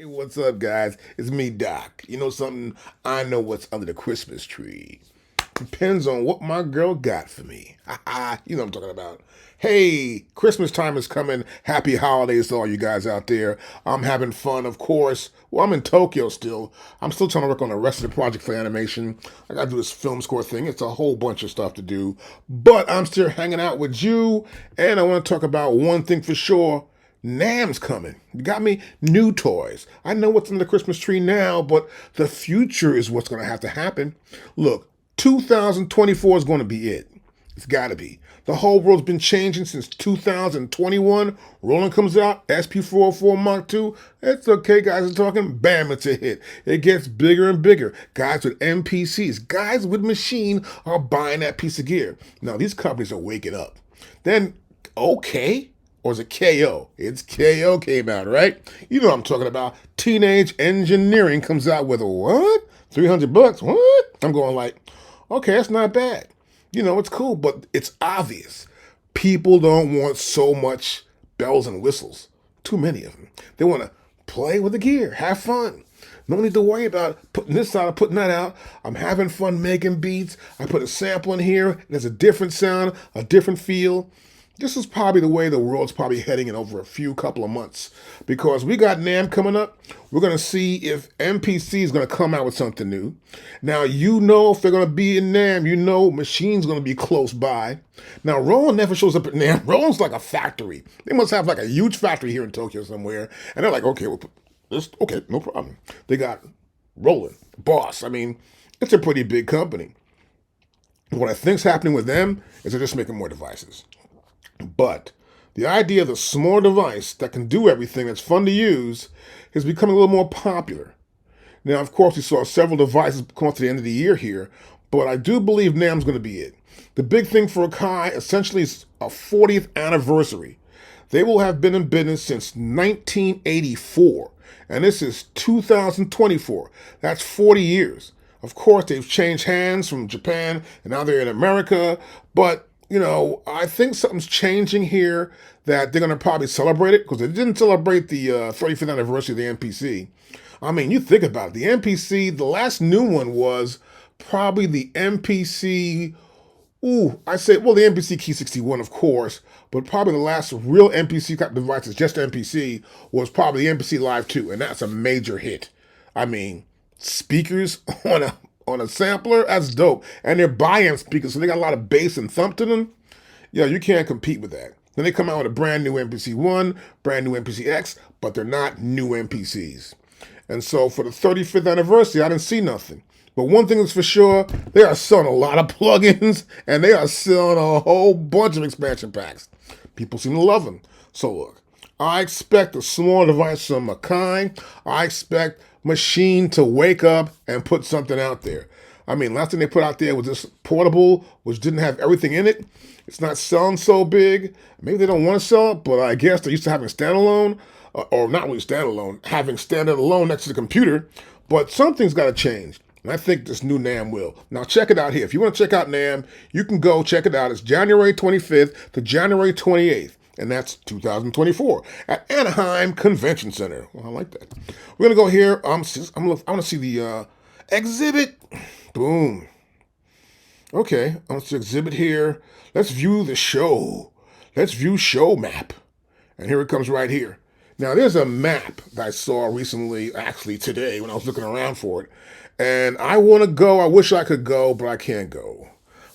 Hey, what's up, guys? It's me, Doc. You know something? I know what's under the Christmas tree. Depends on what my girl got for me. You know what I'm talking about. Hey, Christmas time is coming. Happy holidays to all you guys out there. I'm having fun, of course. Well, I'm in Tokyo still. I'm still trying to work on the rest of the project for animation. I gotta do this film score thing. It's a whole bunch of stuff to do. But I'm still hanging out with you, and I want to talk about one thing for sure. Nam's coming. You got me? New toys. I know what's in the Christmas tree now, but the future is what's going to have to happen. Look, 2024 is going to be it. It's got to be. The whole world's been changing since 2021. Roland comes out, SP404 Mark II. It's okay, guys are talking. Bam, it's a hit. It gets bigger and bigger. Guys with MPCs, guys with machine are buying that piece of gear. Now, these companies are waking up. Then, okay. Or is it KO? It's KO came out, right? You know what I'm talking about. Teenage Engineering comes out with a what? $300? What? I'm going like, okay, that's not bad. You know, it's cool, but it's obvious. People don't want so much bells and whistles. Too many of them. They want to play with the gear, have fun. No need to worry about putting this out or putting that out. I'm having fun making beats. I put a sample in here, and there's a different sound, a different feel. This is probably the way the world's probably heading in over a few couple of months because we got NAMM coming up. We're going to see if MPC is going to come out with something new. Now, you know if they're going to be in NAMM, you know Machine's going to be close by. Now, Roland never shows up at NAMM. Roland's like a factory. They must have like a huge factory here in Tokyo somewhere. And they're like, okay, we'll put this, okay, no problem. They got Roland, boss. I mean, it's a pretty big company. What I think's happening with them is they're just making more devices. But the idea of the small device that can do everything that's fun to use is becoming a little more popular. Now, of course, we saw several devices come up to the end of the year here, but I do believe NAMM's going to be it. The big thing for Akai essentially is a 40th anniversary. They will have been in business since 1984, and this is 2024. That's 40 years. Of course, they've changed hands from Japan, and now they're in America, but you know, I think something's changing here that they're going to probably celebrate it because they didn't celebrate the 35th anniversary of the MPC. I mean, you think about it. The MPC, the last new one was probably the MPC. I say, well, the MPC Key 61, of course, but probably the last real MPC type device that's just MPC was probably the MPC Live 2, and that's a major hit. I mean, speakers on a sampler, that's dope. And they're buy-in speakers, so they got a lot of bass and thump to them. Yeah, you can't compete with that. Then they come out with a brand new MPC-1, brand new MPC-X, but they're not new MPCs. And so for the 35th anniversary, I didn't see nothing. But one thing is for sure, they are selling a lot of plugins, and they are selling a whole bunch of expansion packs. People seem to love them. So look, I expect a small device from Akai. I expect Maschine to wake up and put something out there. I mean, last thing they put out there was this portable, which didn't have everything in it. It's not selling so big. Maybe they don't want to sell it, but I guess they're used to having standalone, or not really standalone, having standalone next to the computer. But something's got to change. And I think this new NAMM will. Now check it out here. If you want to check out NAMM, you can go check it out. It's January 25th to January 28th. And that's 2024 at Anaheim Convention Center. Well, I like that. We're gonna go here. I want to see the exhibit. Boom. Okay, I want to see exhibit here. Let's view the show. Let's view show map. And here it comes right here. Now there's a map that I saw recently, actually today when I was looking around for it. And I want to go. I wish I could go, but I can't go.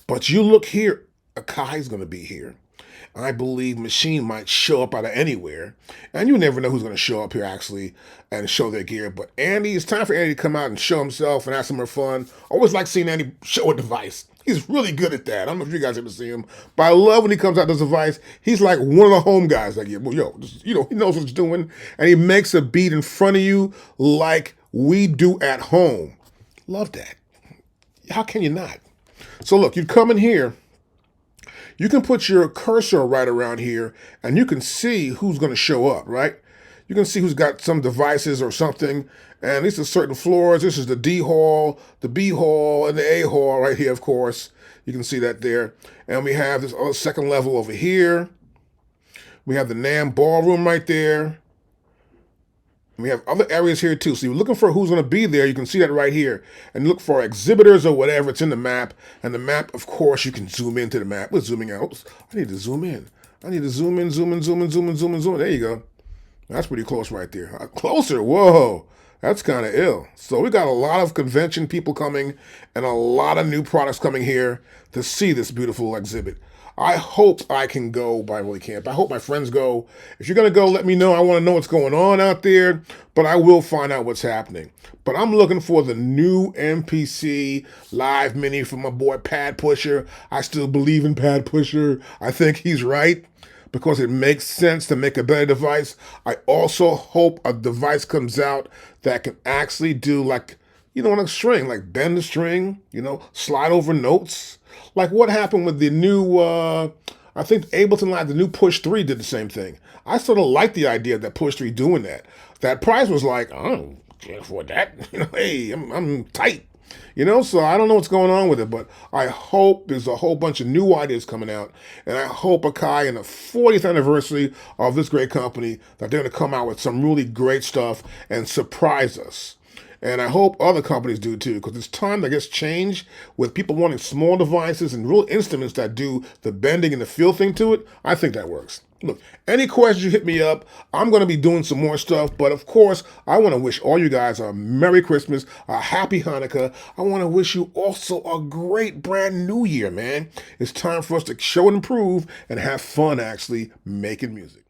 But you look here. Akai's gonna be here. I believe Maschine might show up out of anywhere. And you never know who's going to show up here, actually, and show their gear. But Andy, it's time for Andy to come out and show himself and have some more fun. I always like seeing Andy show a device. He's really good at that. I don't know if you guys ever see him, but I love when he comes out with this device. He's like one of the home guys. Like, well, yo, you know, he knows what he's doing. And he makes a beat in front of you like we do at home. Love that. How can you not? So look, you come in here. You can put your cursor right around here and you can see who's going to show up, right? You can see who's got some devices or something. And these are certain floors. This is the D hall, the B hall, and the A hall right here, of course. You can see that there. And we have this other second level over here. We have the NAMM ballroom right there. We have other areas here too. So you're looking for who's going to be there. You can see that right here. And look for exhibitors or whatever. It's in the map. And the map, of course, you can zoom into the map. We're zooming out. Oops, I need to zoom in. I need to zoom in, zoom in, zoom in, zoom in, zoom in, zoom in. There you go. That's pretty close right there. Closer. Whoa. That's kind of ill. So we got a lot of convention people coming and a lot of new products coming here to see this beautiful exhibit. I hope I can go, but I really can't. I hope my friends go. If you're going to go, let me know. I want to know what's going on out there, but I will find out what's happening. But I'm looking for the new MPC Live Mini from my boy Pad Pusher. I still believe in Pad Pusher. I think he's right because it makes sense to make a better device. I also hope a device comes out that can actually do like, on a string, like bend the string, slide over notes. Like what happened with the new, I think Ableton Live, the new Push 3 did the same thing. I sort of like the idea of that Push 3 doing that. That price was like, I can't afford that. Hey, I'm tight. So I don't know what's going on with it, but I hope there's a whole bunch of new ideas coming out. And I hope Akai, in the 40th anniversary of this great company, that they're going to come out with some really great stuff and surprise us. And I hope other companies do too, because it's time that gets changed with people wanting small devices and real instruments that do the bending and the feel thing to it. I think that works. Look, any questions, you hit me up. I'm going to be doing some more stuff. But of course, I want to wish all you guys a Merry Christmas, a Happy Hanukkah. I want to wish you also a great brand new year, man. It's time for us to show and improve and have fun actually making music.